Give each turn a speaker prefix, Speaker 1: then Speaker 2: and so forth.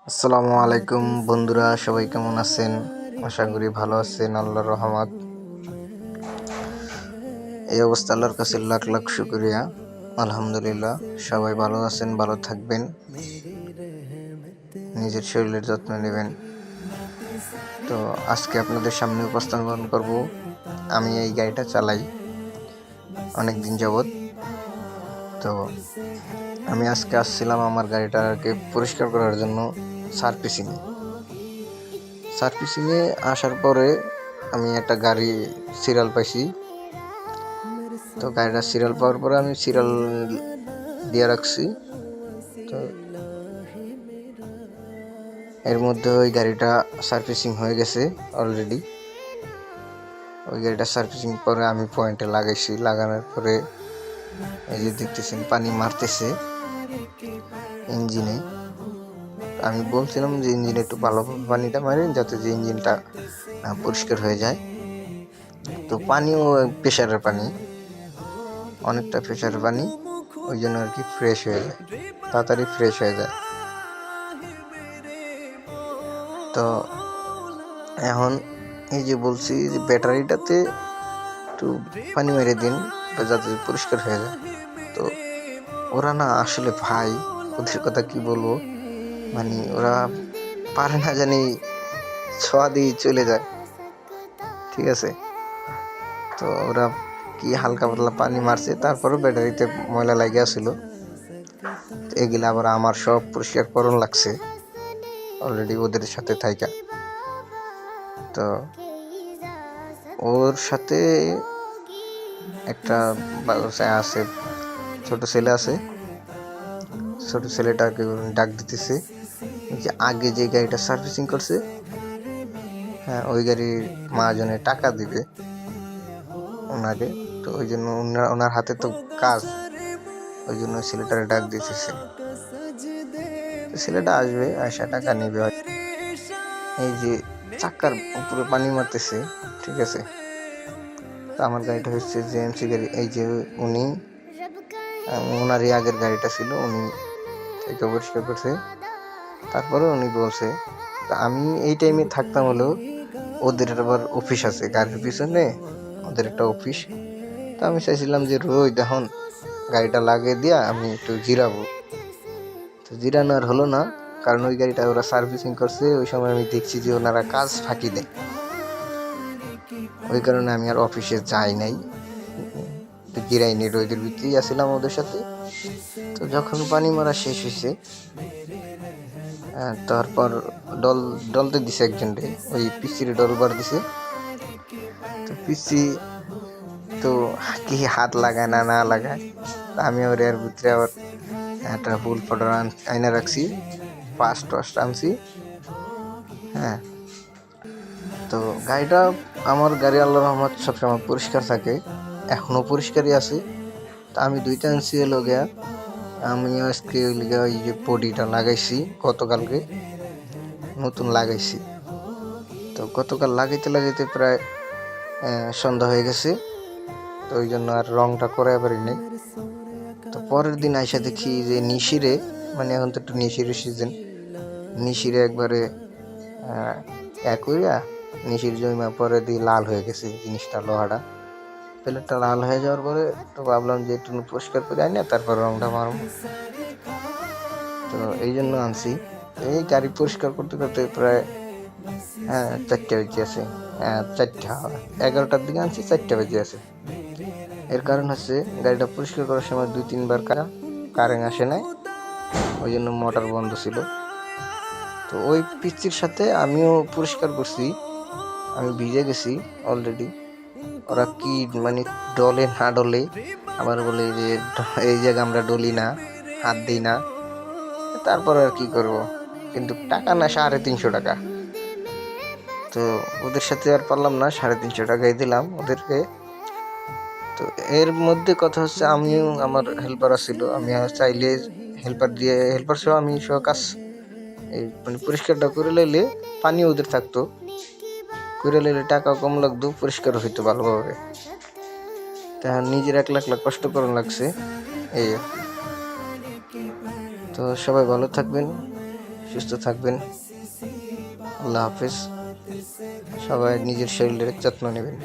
Speaker 1: আসসালামু আলাইকুম বন্ধুরা, সবাই কেমন আছেন? আশা করি ভালো আছেন, আল্লাহর রহমত। এই অবস্থা আল্লাহর কাছে লাখ লাখ শুকরিয়া। আলহামদুলিল্লাহ, সবাই ভালো আছেন, ভালো থাকবেন, নিজের শরীরের যত্ন নেবেন। তো আজকে আপনাদের সামনে উপস্থাপন করব, আমি এই গাড়িটা চালাই অনেক দিন যাবৎ। তো আমি আজকে আসছিলাম আমার গাড়িটাকে পরিষ্কার করার জন্য সার্ভিসিংয়ে আসার পরে আমি একটা গাড়ি সিরিয়াল পাইছি। তো গাড়িটা সিরিয়াল পাওয়ার পরে আমি সিরিয়াল দিয়ে রাখছি। তো এর মধ্যে ওই গাড়িটা সার্ভিসিং হয়ে গেছে অলরেডি। ওই গাড়িটা সার্ভিসিং পরে আমি পয়েন্টে লাগাইছি। লাগানোর পরে এই যে দেখতেছেন পানি মারতেছে ইঞ্জিনে। আমি বলছিলাম যে ইঞ্জিনে একটু ভালোভাবে পানিটা মারেন, যাতে যে ইঞ্জিনটা পরিষ্কার হয়ে যায়। তো পানিও প্রেশারের পানি, অনেকটা প্রেশারের পানি, ওই জন্য আর কি ফ্রেশ হয়ে যায়, তাড়াতাড়ি ফ্রেশ হয়ে যায়। তো এখন এই যে বলছি যে ব্যাটারিটাতে একটু পানি মেরে দিন যাতে পরিষ্কার হয়ে যায়। তো ওরা না আসলে ভাই, ওদের কথা কি বলবো, মানে ওরা পারে না জানি ছোঁয়া দিয়ে চলে যায়, ঠিক আছে। তো ওরা কি হালকা পাতলা পানি মারছে, তারপরেও ব্যাটারিতে ময়লা লাগিয়ে আসছিল। এগুলা আবার আমার সব পরিষ্কার করণ লাগছে অলরেডি ওদের সাথে থাইকা। তো ওর সাথে একটা আছে, ছোট ছেলে আছে। ছোট ছেলেটাকে ডাক দিতেছে যে আগে যে গাড়িটা সার্ভিসিং করছে, হ্যাঁ, ওই গাড়ির মহাজনে টাকা দিবে ওনাকে। তো ওই জন্য ওনার হাতে তো কাজ, ওই জন্য ছেলেটারে ডাক দিতেছে। ছেলেটা আসবে, আসা টাকা নেবে। এই যে চাকার উপরে পানি মারতেছে, ঠিক আছে। তো আমার গাড়িটা হচ্ছে যে এমসি গাড়ি। এই যে উনি, ওনারই আগের গাড়িটা ছিল, উনি থেকে পরিষ্কার করছে। তারপরে উনি বলছে, তো আমি এই টাইমে থাকতাম হলো, ওদের আবার অফিস আছে গাড়ির পিছনে, ওদের একটা অফিস। তো আমি চাইছিলাম যে রোজ দেখুন গাড়িটা লাগিয়ে দিয়া আমি একটু জিরাবো। তো জিরানো আর হলো না, কারণ ওই গাড়িটা ওরা সার্ভিসিং করছে। ওই সময় আমি দেখছি যে ওনারা কাজ ফাঁকি দেয়, ওই কারণে আমি আর অফিসে যাই নাই, জিরাইনি, রোদের ভিতরেই আসছিলাম ওদের সাথে। তো যখন পানি মারা শেষ হয়েছে, তারপর ডলতে দিছে একজন রে, ওই পিসির ডলবার দিছে। তো পিসি তো কি হাত লাগায় না না লাগায়, আমি ওর এর ভিতরে আবার একটা ফুল ফটো আইনা রাখছি, ফার্স্ট টাস্ট আনছি। হ্যাঁ, তো গাড়িটা, আমার গাড়ি আল্লাহর রহমত সবসময় পরিষ্কার থাকে, এখনো পরিষ্কারই আছে। তা আমি দুইটা আনছি হলো গিয়া, আমি আজকে ওই যে বডিটা লাগাইছি গতকালকে, নতুন লাগাইছি। তো গতকাল লাগাইতে লাগাইতে প্রায় সন্ধ্যা হয়ে গেছে। তো ওই জন্য আর রংটা করে পারি নাই। তো পরের দিন আইসা দেখি যে নিশিরে, মানে এখন তো একটু নিশিরের সিজন, নিশিরে একবারে কইরা নিশির জমিমা পরে দিয়ে লাল হয়ে গেছে জিনিসটা, লোহাটা প্লেটটা লাল হয়ে যাওয়ার পরে তো ভাবলাম যে একটু পরিষ্কার করে আনি, তারপর রংটা মারবো। তো এই জন্য আনছি। এই গাড়ি পরিষ্কার করতে করতে প্রায় 4টা বেজে আছে, 4টা 11টার দিকে আনছি, 4টা বেজে আছে। এর কারণ হচ্ছে গাড়িটা পরিষ্কার করার সময় 2-3 বার কারেন্ট আসে নাই, ওই জন্য মোটর বন্ধ ছিল। তো ওই পিচ্চির সাথে আমিও পরিষ্কার করছি, আমি ভিজে গেছি অলরেডি। ওরা কি মানে ডলে না ডলে, আবার বলে যে এই জায়গা আমরা ডলি না, হাত দিই না। তারপর আর কি করব, কিন্তু টাকা না 350 টাকা। তো ওদের সাথে আর পারলাম না, 350 টাকাই দিলাম ওদেরকে। তো এর মধ্যে কথা হচ্ছে, আমিও, আমার হেল্পার ছিল, আমি চাইলে হেল্পার সহ আমি সহ কাজ এই মানে পরিষ্কারটা করে লাইলে পানি ওদের থাকতো, করে লাইলে টাকা কম লাগতো, পরিষ্কার হইতো ভালোভাবে। তা নিজের 1 লাখ কষ্ট করা লাগছে, এই আর কি। তো সবাই ভালো থাকবেন, সুস্থ থাকবেন। আল্লাহ হাফেজ। সবাই নিজের শরীরের যত্ন নেবেন।